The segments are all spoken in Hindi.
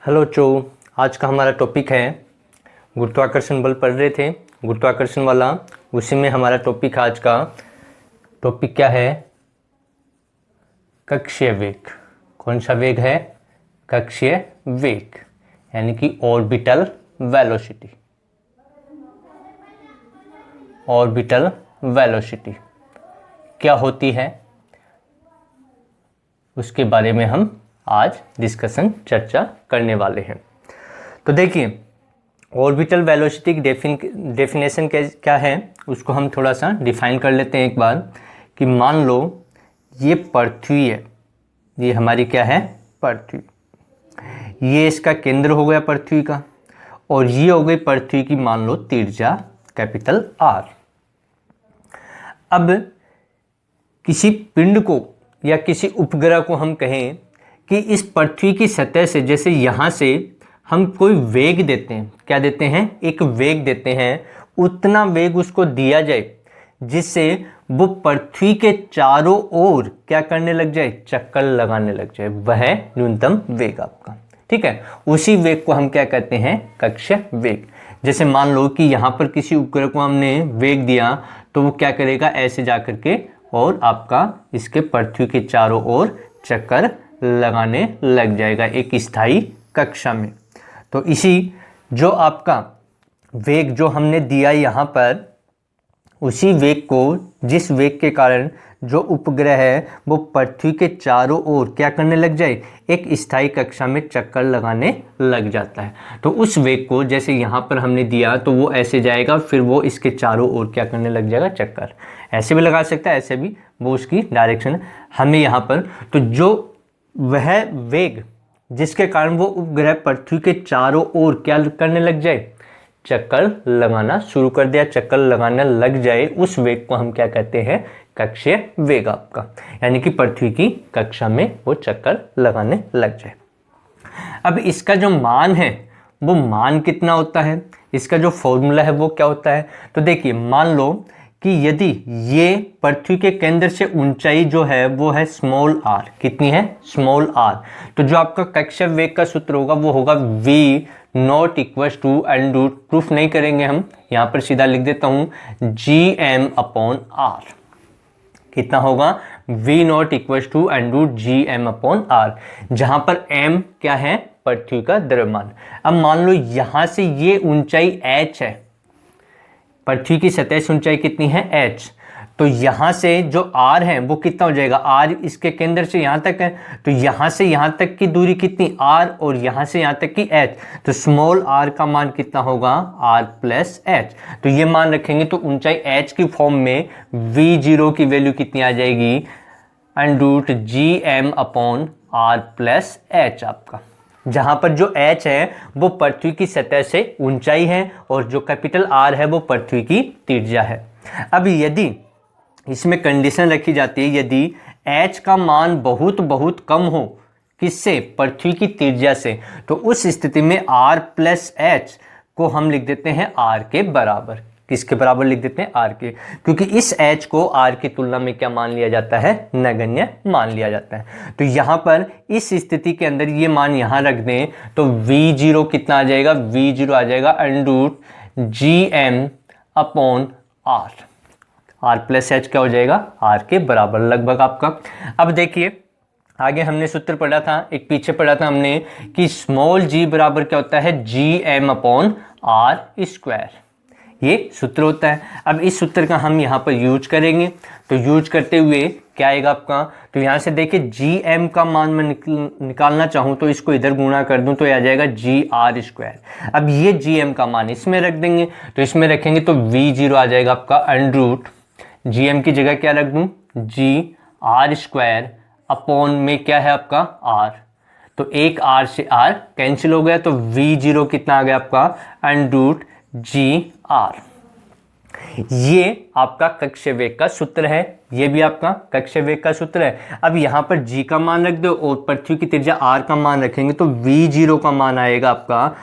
हेलो चो, आज का हमारा टॉपिक है गुरुत्वाकर्षण बल पढ़ रहे थे, गुरुत्वाकर्षण वाला। उसी में हमारा टॉपिक आज का टॉपिक क्या है? कक्षीय वेग। कौन सा वेग है? कक्षीय वेग, यानी कि ऑर्बिटल वेलोसिटी। ऑर्बिटल वेलोसिटी क्या होती है, उसके बारे में हम आज डिस्कशन चर्चा करने वाले हैं। तो देखिए, ऑर्बिटल वेलोसिटी की डेफिनेशन क्या है, उसको हम थोड़ा सा डिफाइन कर लेते हैं एक बार। कि मान लो ये पृथ्वी है, ये हमारी क्या है? पृथ्वी। ये इसका केंद्र हो गया पृथ्वी का, और ये हो गई पृथ्वी की मान लो त्रिज्या कैपिटल आर। अब किसी पिंड को या किसी उपग्रह को हम कहें कि इस पृथ्वी की सतह से, जैसे यहाँ से हम कोई वेग देते हैं, क्या देते हैं? एक वेग देते हैं। उतना वेग उसको दिया जाए जिससे वो पृथ्वी के चारों ओर क्या करने लग जाए? चक्कर लगाने लग जाए। वह न्यूनतम वेग आपका, ठीक है। उसी वेग को हम क्या कहते हैं? कक्षीय वेग। जैसे मान लो कि यहाँ पर किसी उपग्रह को हमने वेग दिया, तो वो क्या करेगा? ऐसे जा करके और आपका इसके पृथ्वी के चारों ओर चक्कर लगाने लग जाएगा एक स्थायी कक्षा में। तो इसी जो आपका वेग जो हमने दिया यहाँ पर, उसी वेग को, जिस वेग के कारण जो उपग्रह है वो पृथ्वी के चारों ओर क्या करने लग जाए? एक स्थायी कक्षा में चक्कर लगाने लग जाता है। तो उस वेग को जैसे यहाँ पर हमने दिया, तो वो ऐसे जाएगा, फिर वो इसके चारों ओर क्या करने लग जाएगा? चक्कर। ऐसे भी लगा सकता है, ऐसे भी, वो उसकी डायरेक्शन हमें यहाँ पर। तो जो वह वेग जिसके कारण वो उपग्रह पृथ्वी के चारों ओर क्या करने लग जाए? चक्कर लगाना शुरू कर दिया, चक्कर लगाने लग जाए, उस वेग को हम क्या कहते हैं? कक्षीय वेग आपका। यानी कि पृथ्वी की कक्षा में वो चक्कर लगाने लग जाए। अब इसका जो मान है, वो मान कितना होता है? इसका जो फॉर्मूला है वो क्या होता है? तो देखिए, मान लो कि यदि ये पृथ्वी के केंद्र से ऊंचाई जो है वो है स्मॉल आर। कितनी है? Small R. तो जो आपका कक्षीय वेग का सूत्र होगा वो होगा v not equals to under root, proof नहीं करेंगे हम, यहाँ पर सीधा लिख देता हूँ, gm अपॉन आर। कितना होगा? v not equals to under root gm upon R, जहां पर m क्या है? पृथ्वी का द्रव्यमान। अब मान लो यहां से ये ऊंचाई h है, पृथ्वी की सतह से ऊंचाई कितनी है? h। तो यहां से जो r है वो कितना हो जाएगा? r इसके केंद्र से यहां तक है, तो यहां से यहां तक की दूरी कितनी? r, और यहां से यहां तक की h। तो स्मॉल r का मान कितना होगा? r plus h। तो ये मान रखेंगे तो ऊंचाई h की फॉर्म में v0 की वैल्यू कितनी आ जाएगी? Under root gm upon r plus h आपका, जहां पर जो h है वो पृथ्वी की सतह से ऊंचाई है, और जो कैपिटल R है वो पृथ्वी की त्रिज्या है। अब यदि इसमें कंडीशन रखी जाती है, यदि h का मान बहुत बहुत कम हो, किससे? पृथ्वी की त्रिज्या से, तो उस स्थिति में R प्लस h को हम लिख देते हैं R के बराबर। किसके बराबर लिख देते हैं? R के, क्योंकि इस h को R की तुलना में क्या मान लिया जाता है? नगण्य मान लिया जाता है। तो यहाँ पर इस स्थिति के अंदर ये मान यहाँ रख दें तो v0 कितना आ जाएगा? v0 आ जाएगा under root gm upon r। r plus h क्या हो जाएगा? R के बराबर लगभग आपका। अब देखिए, आगे हमने सूत्र पढ़ा था, एक पीछे पढ़ा था हमने, कि स्मॉल g बराबर क्या होता है? gm अपॉन r स्क्वायर, ये सूत्र होता है। अब इस सूत्र का हम यहाँ पर यूज करेंगे, तो यूज करते हुए क्या आएगा आपका? तो यहाँ से देखिए, gm का मान मैं निकालना चाहूँ तो इसको इधर गुणा कर दूँ तो आ जाएगा gr स्क्वायर। अब ये gm का मान इसमें रख देंगे, तो इसमें रखेंगे तो v0 आ जाएगा आपका अंडर रूट, gm की जगह क्या रख दूँ? gr स्क्वायर अपॉन में क्या है आपका? r। तो एक r से r कैंसिल हो गया, तो v0 कितना आ गया आपका? Under root gr। ये आपका कक्षीय वेग का सूत्र है, ये भी आपका कक्षीय वेग का सूत्र है। अब यहाँ पर g का मान रख दो और पृथ्वी की त्रिज्या r का मान रखेंगे, तो v0 का मान आएगा आपका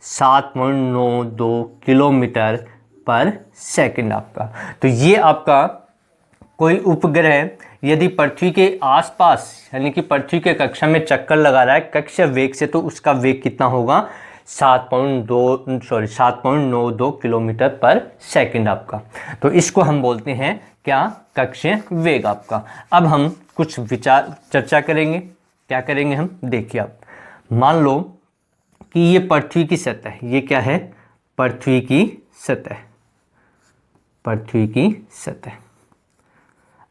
7.92 किलोमीटर पर सेकंड आपका। तो ये आपका कोई उपग्रह यदि पृथ्वी के आसपास यानी कि पृथ्वी के कक्षा में चक्कर लगा रहा है कक्षीय वेग से, तो उसका वेग कितना होगा 7.92 किलोमीटर पर सेकंड आपका। तो इसको हम बोलते हैं क्या, कक्षीय वेग आपका। अब हम कुछ विचार चर्चा करेंगे। क्या करेंगे हम, देखिए आप मान लो कि ये पृथ्वी की सतह, ये क्या है, पृथ्वी की सतह, पृथ्वी की सतह।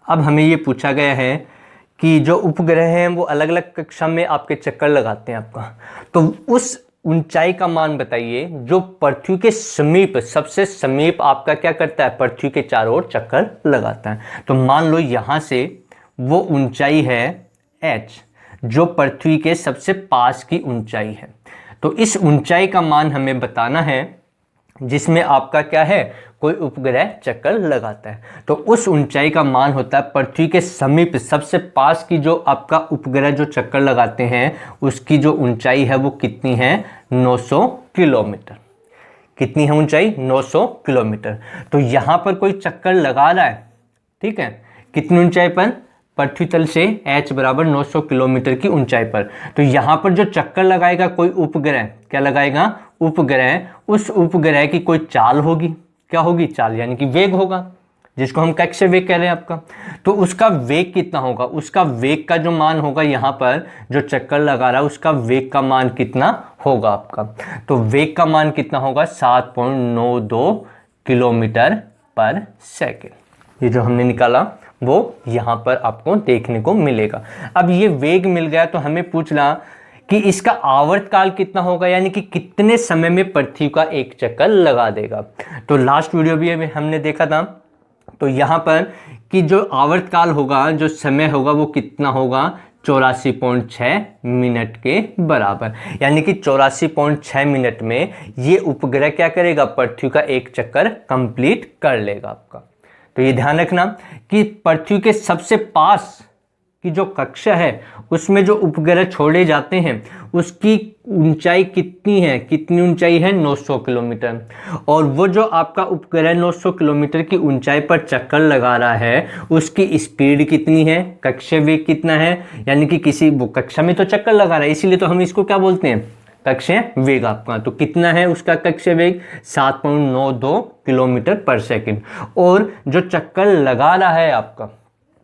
अब हमें ये पूछा गया है कि जो उपग्रह हैं वो अलग अलग कक्षा में आपके चक्कर लगाते हैं आपका, तो उस ऊंचाई का मान बताइए जो पृथ्वी के समीप, सबसे समीप आपका क्या करता है, पृथ्वी के चारों ओर चक्कर लगाता है। तो मान लो यहाँ से वो ऊंचाई है h, जो पृथ्वी के सबसे पास की ऊंचाई है। तो इस ऊंचाई का मान हमें बताना है जिसमें आपका क्या है, कोई उपग्रह चक्कर लगाता है। तो उस ऊंचाई का मान होता है पृथ्वी के समीप सबसे पास की जो आपका उपग्रह जो चक्कर लगाते हैं उसकी जो ऊंचाई है वो कितनी है, 900 किलोमीटर। कितनी है ऊंचाई, 900 किलोमीटर। तो यहाँ पर कोई चक्कर लगा रहा है, ठीक है, कितनी ऊंचाई पर, पृथ्वी तल से h बराबर 900 किलोमीटर की ऊंचाई पर। तो यहाँ पर जो चक्कर लगाएगा कोई उपग्रह, क्या लगाएगा, उपग्रह, उस उपग्रह की कोई चाल होगी, क्या होगी, चाल यानी कि वेग होगा, जिसको हम कक्षीय वेग कह रहे हैं आपका। तो उसका वेग कितना होगा, उसका वेग का जो मान होगा यहाँ पर जो चक्कर लगा रहा है उसका वेग का मान कितना होगा आपका। तो वेग का मान कितना होगा, 7.92 किलोमीटर पर सेकेंड। ये जो हमने निकाला वो यहाँ पर आपको देखने को मिलेगा। अब ये वेग मिल गया तो हमें पूछना कि इसका आवर्तकाल कितना होगा, यानी कि कितने समय में पृथ्वी का एक चक्कर लगा देगा। तो लास्ट वीडियो भी हमने देखा था, तो यहाँ पर कि जो आवर्तकाल होगा, जो समय होगा वो कितना होगा, 84.6 मिनट के बराबर। यानी कि 84.6 मिनट में ये उपग्रह क्या करेगा, पृथ्वी का एक चक्कर कंप्लीट कर लेगा आपका। तो ये ध्यान रखना कि पृथ्वी के सबसे पास की जो कक्षा है उसमें जो उपग्रह छोड़े जाते हैं उसकी ऊंचाई कितनी है, कितनी ऊंचाई है, 900 किलोमीटर। और वो जो आपका उपग्रह 900 किलोमीटर की ऊंचाई पर चक्कर लगा रहा है उसकी स्पीड कितनी है, कक्षीय वेग कितना है, यानी कि किसी वो कक्षा में तो चक्कर लगा रहा है, इसीलिए तो हम इसको क्या बोलते हैं, कक्षीय वेग आपका। तो कितना है उसका कक्षीय वेग, 7.92 किलोमीटर पर सेकंड। और जो चक्कर लगा रहा है आपका,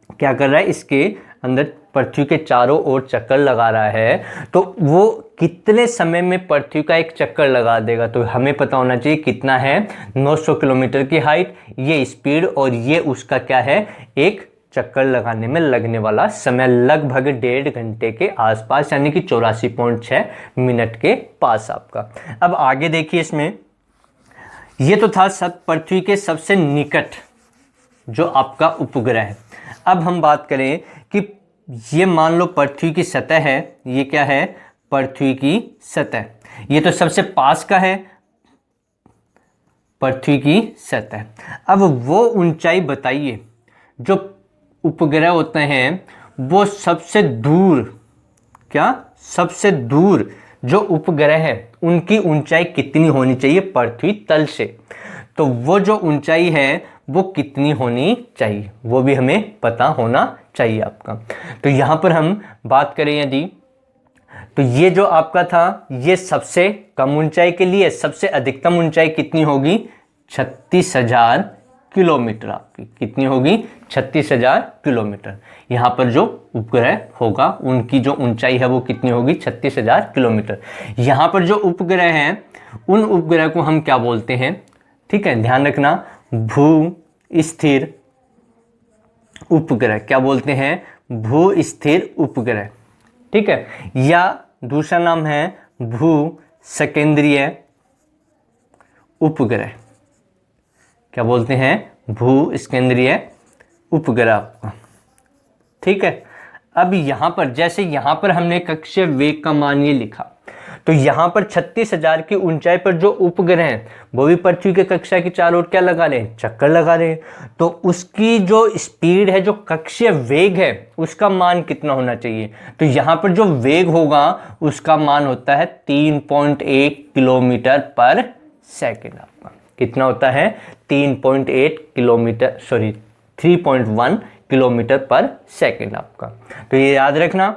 क्या कर रहा है, इसके अंदर पृथ्वी के चारों ओर चक्कर लगा रहा है, तो वो कितने समय में पृथ्वी का एक चक्कर लगा देगा। तो हमें पता होना चाहिए कितना है, 900 किलोमीटर की हाइट, ये स्पीड, और ये उसका क्या है, एक चक्कर लगाने में लगने वाला समय, लगभग 1.5 घंटे के आसपास, यानी कि 84.6 मिनट के पास आपका। अब आगे देखिए, इसमें ये तो था सब पृथ्वी के सबसे निकट जो आपका उपग्रह है। अब हम बात करें कि ये मान लो पृथ्वी की सतह है, ये क्या है, पृथ्वी की सतह, ये तो सबसे पास का है, पृथ्वी की सतह। अब वो ऊंचाई बताइए जो उपग्रह होते हैं वो सबसे दूर, क्या, सबसे दूर जो उपग्रह है उनकी ऊंचाई कितनी होनी चाहिए पृथ्वी तल से। तो वो जो ऊंचाई है वो कितनी होनी चाहिए, वो भी हमें पता होना चाहिए आपका। तो यहाँ पर हम बात करें यदि, तो ये जो आपका था ये सबसे कम ऊंचाई के लिए सबसे अधिकतम ऊंचाई कितनी होगी, 36,000 किलोमीटर आपकी, कितनी होगी, 36,000 किलोमीटर। यहाँ पर जो उपग्रह होगा उनकी जो ऊंचाई है वो कितनी होगी, 36,000 किलोमीटर। यहाँ पर जो उपग्रह हैं उन उपग्रह को हम क्या बोलते हैं, ठीक है, ध्यान रखना, भू स्थिर उपग्रह, क्या बोलते हैं, भू स्थिर उपग्रह, ठीक है, या दूसरा नाम है भू सकेंद्रीय उपग्रह, क्या बोलते हैं, भू स्केंद्रीय उपग्रह आपका, ठीक है। अब यहाँ पर जैसे यहाँ पर हमने कक्षीय वेग का मान ये लिखा, तो यहाँ पर 36,000 की ऊंचाई पर जो उपग्रह हैं वो भी पृथ्वी के कक्षा के चारों ओर क्या लगा रहे हैं, चक्कर लगा रहे हैं। तो उसकी जो स्पीड है, जो कक्षीय वेग है, उसका मान कितना होना चाहिए। तो यहाँ पर जो वेग होगा उसका मान होता है 3.1 किलोमीटर पर सेकेंड आपका। कितना होता है, 3.1 किलोमीटर, सॉरी 3.1 किलोमीटर पर सेकंड आपका। तो ये याद रखना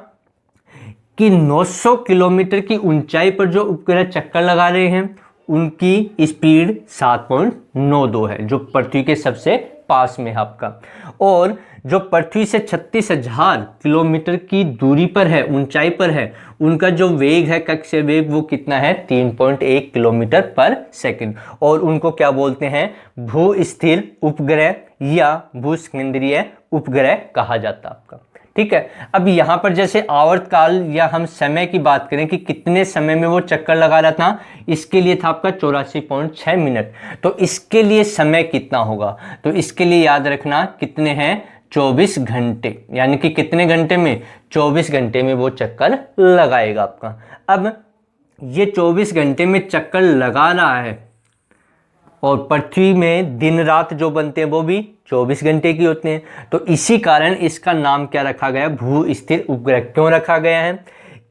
कि 900 किलोमीटर की ऊंचाई पर जो उपग्रह चक्कर लगा रहे हैं उनकी स्पीड 7.92 है, जो पृथ्वी के सबसे पास में है आपका। और जो पृथ्वी से 36,000 किलोमीटर की दूरी पर है, ऊंचाई पर है, उनका जो वेग है, कक्षीय वेग, वो कितना है? 3.1 किलोमीटर पर सेकंड। और उनको क्या बोलते हैं? भू स्थिर उपग्रह या भूस्केंद्रीय उपग्रह कहा जाता है आपका। ठीक है। अब यहाँ पर जैसे आवर्तकाल या हम समय की बात करें कि कितने समय में वो चक्कर लगा रहा था, इसके लिए था आपका 84.6 मिनट। तो इसके लिए समय कितना होगा? तो इसके लिए याद रखना कितने हैं? 24 घंटे। यानी कि कितने घंटे में? 24 घंटे में वो चक्कर लगाएगा आपका। अब ये 24 घंटे में चक्कर लगा रहा है और पृथ्वी में दिन रात जो बनते हैं वो भी 24 घंटे की होते हैं। तो इसी कारण इसका नाम क्या रखा गया? भू स्थिर उपग्रह। क्यों रखा गया है?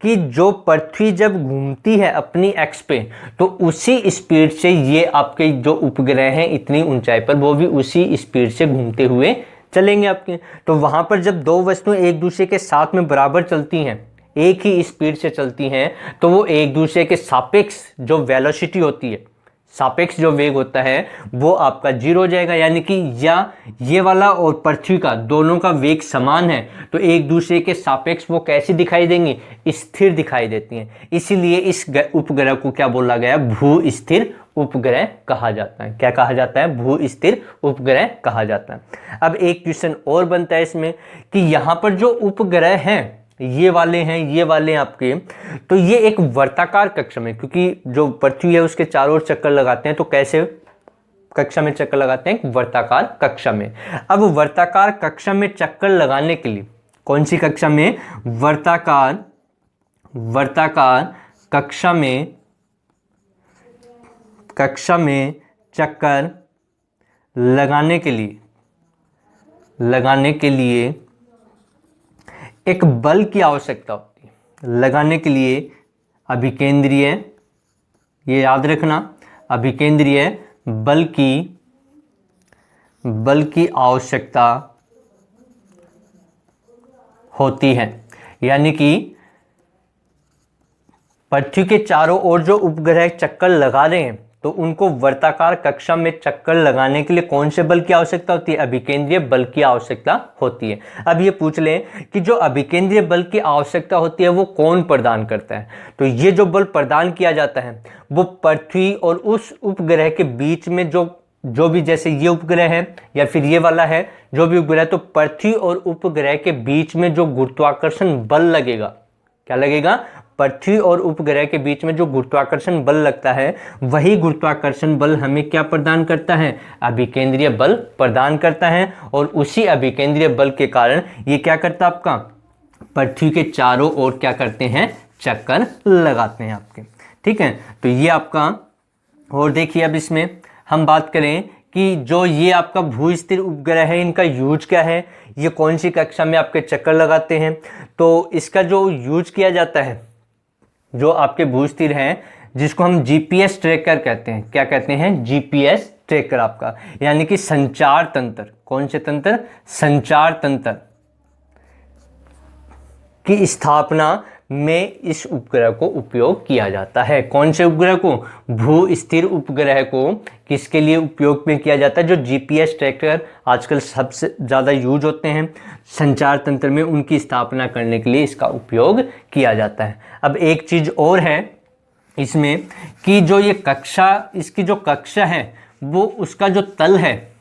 कि जो पृथ्वी जब घूमती है अपनी एक्स पे, तो उसी स्पीड से ये आपके जो उपग्रह हैं इतनी ऊंचाई पर, वो भी उसी स्पीड से घूमते हुए चलेंगे आपके। तो वहां पर जब दो वस्तुएं एक दूसरे के साथ में बराबर चलती हैं, एक ही स्पीड से चलती हैं, तो वो एक दूसरे के सापेक्ष जो वेलोसिटी होती है, सापेक्ष जो वेग होता है, वो आपका जीरो हो जाएगा। यानी कि या ये वाला और पृथ्वी का दोनों का वेग समान है, तो एक दूसरे के सापेक्ष वो कैसी दिखाई देंगी? स्थिर दिखाई देती हैं। इसीलिए इस उपग्रह को क्या बोला गया? भू स्थिर उपग्रह कहा जाता है। क्या कहा जाता है? भू स्थिर उपग्रह कहा जाता है। अब एक क्वेश्चन और बनता है इसमें कि यहां पर जो उपग्रह हैं, ये वाले हैं आपके, तो ये एक वर्ताकार कक्षा में, क्योंकि जो पृथ्वी है उसके चारों ओर चक्कर लगाते हैं, तो कैसे कक्षा में चक्कर लगाते हैं? वर्ताकार कक्षा में। अब वर्ताकार कक्षा में चक्कर लगाने के लिए कौन सी कक्षा में? वर्ताकार कक्षा में चक्कर लगाने के लिए एक बल की आवश्यकता होती है। लगाने के लिए अभिकेंद्रीय, ये याद रखना, अभिकेंद्रीय बल की आवश्यकता होती है। यानी कि पृथ्वी के चारों ओर जो उपग्रह चक्कर लगा रहे हैं, तो उनको वर्ताकार कक्षा में चक्कर लगाने के लिए कौन से बल की आवश्यकता होती है? अभिकेंद्रीय बल की आवश्यकता होती है। अब ये पूछ लें कि जो अभिकेंद्रीय बल की आवश्यकता होती है वो कौन प्रदान करता है? तो ये जो बल प्रदान किया जाता है वो पृथ्वी और उस उपग्रह के बीच में जो भी, जैसे ये उपग्रह है या फिर ये वाला है, जो भी उपग्रह, तो पृथ्वी और उपग्रह के बीच में जो गुरुत्वाकर्षण बल लगेगा, क्या लगेगा? पृथ्वी और उपग्रह के बीच में जो गुरुत्वाकर्षण बल लगता है, वही गुरुत्वाकर्षण बल हमें क्या प्रदान करता है? अभिकेंद्रीय बल प्रदान करता है। और उसी अभिकेंद्रीय बल के कारण ये क्या करता है? आपका पृथ्वी के चारों ओर क्या करते हैं? चक्कर लगाते हैं आपके। ठीक है। तो ये आपका, और देखिए अब इसमें हम बात करें कि जो ये आपका भू स्थिर उपग्रह है, इनका यूज क्या है? ये कौन सी कक्षा में आपके चक्कर लगाते हैं? तो इसका जो यूज किया जाता है, जो आपके भू स्थिर हैं, जिसको हम जीपीएस ट्रैकर कहते हैं। क्या कहते हैं? जीपीएस ट्रैकर आपका, यानी कि संचार तंत्र। कौन से तंत्र? संचार तंत्र की स्थापना में इस उपग्रह को उपयोग किया जाता है। कौन से उपग्रह को? भू स्थिर उपग्रह को किसके लिए उपयोग में किया जाता है? जो जीपीएस ट्रैकर आजकल सबसे ज़्यादा यूज होते हैं संचार तंत्र में, उनकी स्थापना करने के लिए इसका उपयोग किया जाता है। अब एक चीज़ और है इसमें कि जो ये कक्षा, इसकी जो कक्षा है, वो उसका जो तल है,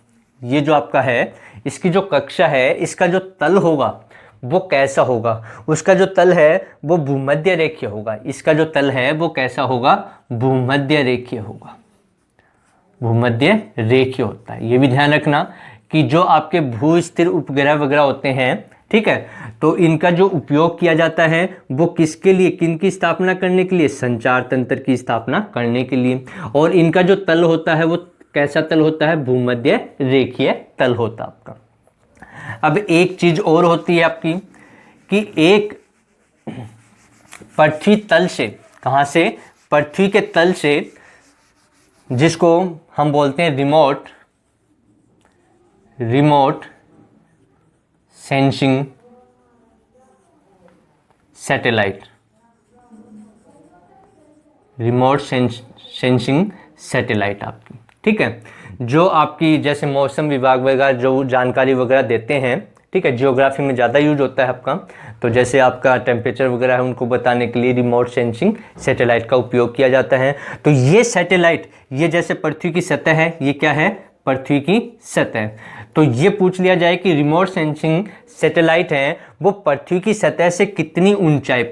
ये जो आपका है, इसकी जो कक्षा है, इसका जो तल होगा वो कैसा होगा? उसका जो तल है वो भूमध्य रेखीय होगा। इसका जो तल है वो कैसा होगा? भूमध्य रेखीय होगा। भूमध्य रेखीय होता है। ये भी ध्यान रखना कि जो आपके भू स्थिर उपग्रह वगैरह होते हैं, ठीक है, तो इनका जो उपयोग किया जाता है वो किसके लिए, किनकी स्थापना करने के लिए? संचार तंत्र की स्थापना करने के लिए। और इनका जो तल होता है वो कैसा तल होता है? भूमध्य रेखीय तल होता है आपका। अब एक चीज और होती है आपकी कि एक पृथ्वी तल से, कहां से? पृथ्वी के तल से, जिसको हम बोलते हैं remote sensing satellite, remote sensing satellite आपकी, ठीक है, जो आपकी जैसे मौसम विभाग वगैरह जो जानकारी वगैरह देते हैं, ठीक है, जियोग्राफी में ज़्यादा यूज होता है आपका, तो जैसे आपका टेम्परेचर वगैरह है उनको बताने के लिए रिमोट सेंसिंग सैटेलाइट का उपयोग किया जाता है। तो ये सैटेलाइट, ये जैसे पृथ्वी की सतह है, ये क्या है, पृथ्वी की सतह, तो ये पूछ लिया जाए कि रिमोट सेंसिंग सैटेलाइट है वो पृथ्वी की सतह से कितनी ऊंचाई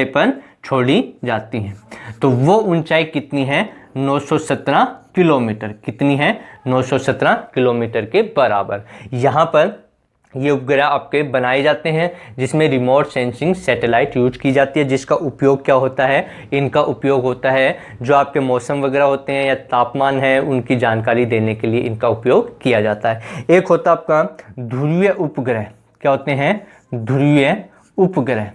पर छोड़ी जाती हैं, तो वो ऊंचाई कितनी है, 917 किलोमीटर, कितनी है, 917 किलोमीटर के बराबर। यहाँ पर ये उपग्रह आपके बनाए जाते हैं जिसमें रिमोट सेंसिंग सैटेलाइट यूज की जाती है, जिसका उपयोग क्या होता है, इनका उपयोग होता है जो आपके मौसम वगैरह होते हैं या तापमान है उनकी जानकारी देने के लिए इनका उपयोग किया जाता है। एक होता है आपका ध्रुवीय उपग्रह, क्या होते हैं, ध्रुवीय उपग्रह।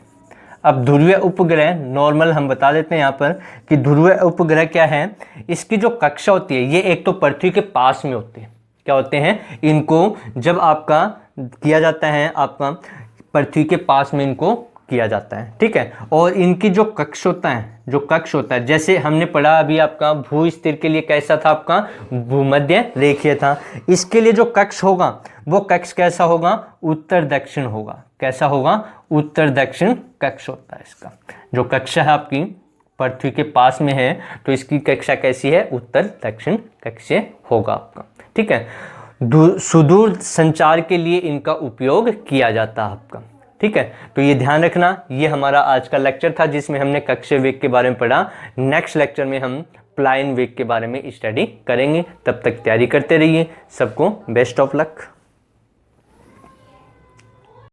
अब ध्रुवीय उपग्रह नॉर्मल हम बता देते हैं यहाँ पर कि ध्रुवीय उपग्रह क्या है, इसकी जो कक्षा होती है ये एक तो पृथ्वी के पास में होते हैं, क्या होते हैं, इनको जब आपका किया जाता है, आपका पृथ्वी के पास में इनको किया जाता है, ठीक है, और इनकी जो कक्ष होता है, जैसे हमने पढ़ा अभी आपका भू स्थिर के लिए कैसा था, आपका भूमध्य रेखीय था, इसके लिए जो कक्ष होगा वो कक्ष कैसा होगा, उत्तर दक्षिण होगा, कैसा होगा, उत्तर दक्षिण कक्ष होता है इसका। जो कक्षा है आपकी पृथ्वी के पास में है तो इसकी कक्षा कैसी है, उत्तर दक्षिण कक्ष होगा आपका, ठीक है। सुदूर संचार के लिए इनका उपयोग किया जाता है आपका, ठीक है। तो ये ध्यान रखना, ये हमारा आज का लेक्चर था जिसमें हमने कक्षीय वेग के बारे में पढ़ा। नेक्स्ट लेक्चर में हम प्लायन वेग के बारे में स्टडी करेंगे, तब तक तैयारी करते रहिए। सबको बेस्ट ऑफ लक।